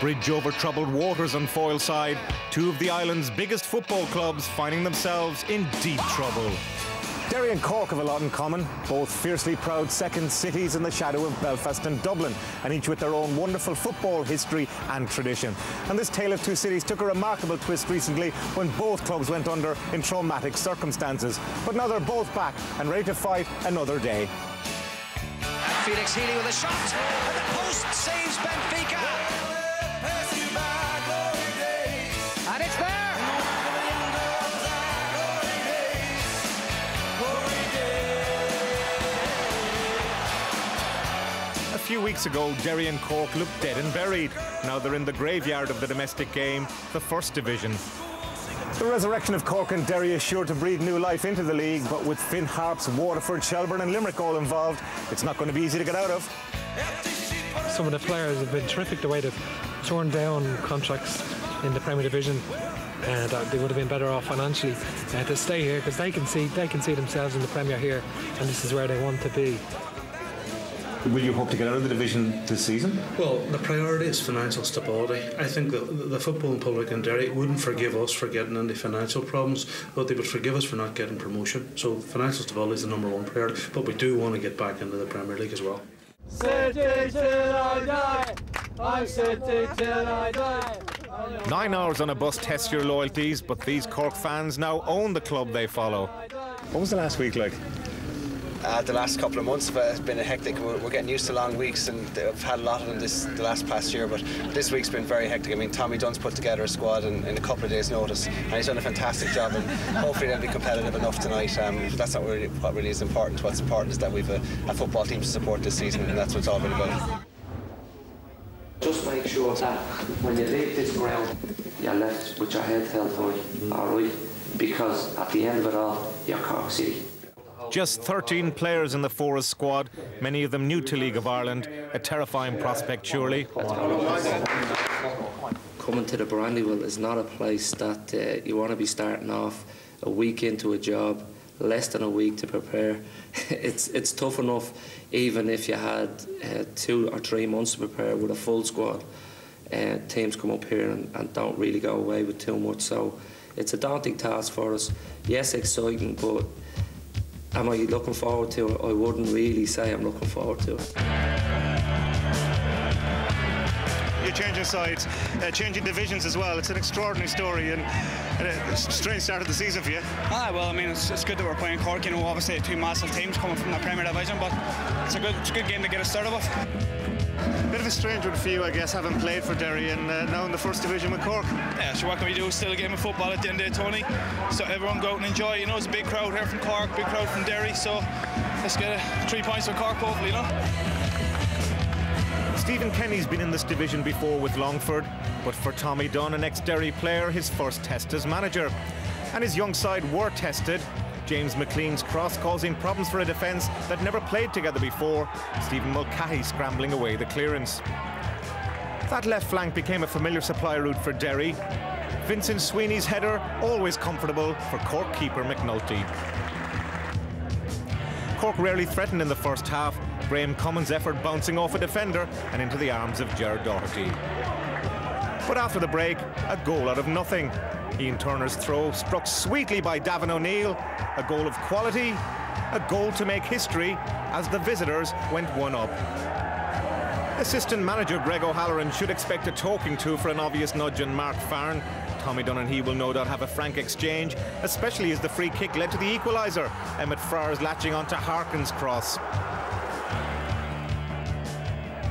bridge over troubled waters on Foyleside, two of the island's biggest football clubs finding themselves in deep trouble. Derry and Cork have a lot in common, both fiercely proud second cities in the shadow of Belfast and Dublin, and each with their own wonderful football history and tradition. And this tale of two cities took a remarkable twist recently when both clubs went under in traumatic circumstances. But now they're both back and ready to fight another day. And Felix Healy with a shot, and the post saves Benfica. And it's there! A few weeks ago, Derry and Cork looked dead and buried. Now they're in the graveyard of the domestic game, the First Division. The resurrection of Cork and Derry is sure to breathe new life into the league, but with Finn Harps, Waterford, Shelburne and Limerick all involved, it's not going to be easy to get out of. Some of the players have been terrific the way they've torn down contracts in the Premier Division, and they would have been better off financially to stay here, because they can see themselves in the Premier here, and this is where they want to be. Will you hope to get out of the division this season? Well, the priority is financial stability. I think the footballing public in Derry wouldn't forgive us for getting into financial problems, but they would forgive us for not getting promotion. So financial stability is the #1 priority, but we do want to get back into the Premier League as well. City till I die, I'm City till I die. 9 hours on a bus tests your loyalties, but these Cork fans now own the club they follow. What was the last week like? The last couple of months have been hectic. We're getting used to long weeks, and I've had a lot of them the last past year, but this week's been very hectic. I mean, Tommy Dunn's put together a squad in a couple of days' notice, and he's done a fantastic job, and hopefully they'll be competitive enough tonight. That's not really what really is important. What's important is that we've a football team to support this season, and that's what it's all been about. Just make sure that when you leave this ground, you're left with your head held high, all right? Because at the end of it all, you're Cork City. Just 13 players in the Foras squad, many of them new to League of Ireland. A terrifying prospect, surely. Coming to the Brandywell is not a place that you want to be starting off a week into a job, less than a week to prepare. It's tough enough even if you had 2 or 3 months to prepare with a full squad. Teams come up here and don't really go away with too much, so it's a daunting task for us. Yes, exciting, but am I looking forward to it? I wouldn't really say I'm looking forward to it. You're changing sides, changing divisions as well. It's an extraordinary story, and a strange start of the season for you. Well, I mean, it's good that we're playing Cork. You know, obviously 2 massive teams coming from the Premier Division, but it's a good game to get us started with. Bit of a strange one for you, I guess, having played for Derry and now in the First Division with Cork. Yeah, so what can we do? Still a game of football at the end of the day, Tony. So everyone go out and enjoy. You know, it's a big crowd here from Cork, big crowd from Derry. So let's get 3 points for Cork, hopefully, you know. Stephen Kenny's been in this division before with Longford, but for Tommy Dunn, an ex-Derry player, his first test as manager. And his young side were tested. James McLean's cross causing problems for a defence that never played together before. Stephen Mulcahy scrambling away the clearance. That left flank became a familiar supply route for Derry. Vincent Sweeney's header, always comfortable for Cork keeper McNulty. Cork rarely threatened in the first half. Graham Cummins' effort bouncing off a defender and into the arms of Gerard Doherty. But after the break, a goal out of nothing. Ian Turner's throw struck sweetly by Davin O'Neill. A goal of quality, a goal to make history as the visitors went 1 up. Assistant manager Greg O'Halloran should expect a talking to for an obvious nudge on Mark Farren. Tommy Dunn and he will no doubt have a frank exchange, especially as the free kick led to the equaliser. Emmett Frars latching onto Harkin's cross.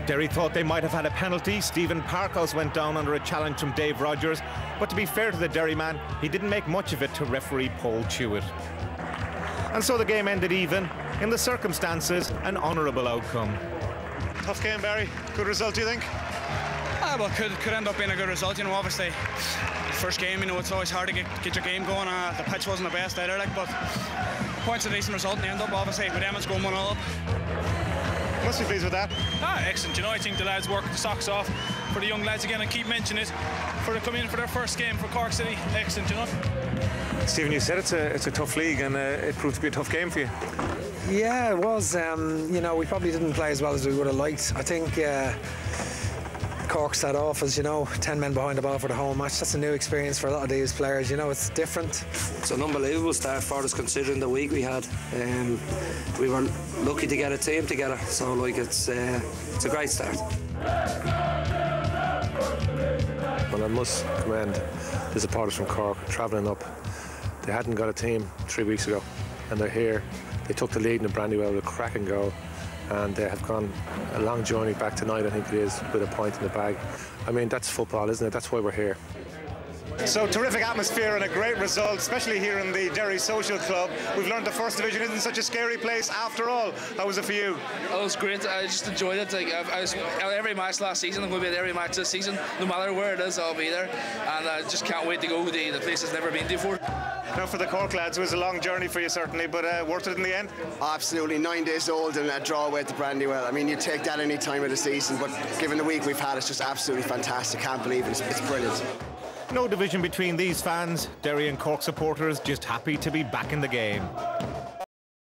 Derry thought they might have had a penalty. Stephen Parkhouse went down under a challenge from Dave Rogers, but to be fair to the Derry man, he didn't make much of it to referee Paul Tuitt. And so the game ended even. In the circumstances, an honourable outcome. Tough game, Barry. Good result, do you think? Well, could end up being a good result. You know, obviously, first game, you know, it's always hard to get your game going. The pitch wasn't the best either, like, but points a decent result in the end up, obviously, with Emmett's going 1-0 up. Must be pleased with that. Excellent. You know, I think the lads worked the socks off for the young lads again, and keep mentioning it, for coming in for their first game for Cork City. Excellent, you know. Stephen, you said it's a tough league, and it proved to be a tough game for you. Yeah, it was. You know, we probably didn't play as well as we would have liked. I think Cork set off as, 10 men behind the ball for the whole match. That's a new experience for a lot of these players. It's different. It's an unbelievable start for us considering the week we had. We were lucky to get a team together, so it's a great start. Well, I must commend the supporters from Cork travelling up. They hadn't got a team 3 weeks ago, and they're here. They took the lead in the Brandywell with a cracking goal, and they have gone a long journey back tonight, I think it is, with a point in the bag. I mean, that's football, isn't it? That's why we're here. So terrific atmosphere and a great result, especially here in the Derry Social Club. We've learned the First Division isn't such a scary place after all. How was it for you? Oh, it was great. I just enjoyed it. I was at every match last season. I'm going to be at every match this season. No matter where it is, I'll be there. And I just can't wait to go. The place has never been to before. Now for the Cork lads, it was a long journey for you certainly, but worth it in the end? Absolutely, 9 days old and a draw away at the Brandywell. I mean, you take that any time of the season, but given the week we've had, it's just absolutely fantastic. Can't believe it. It's brilliant. No division between these fans. Derry and Cork supporters just happy to be back in the game.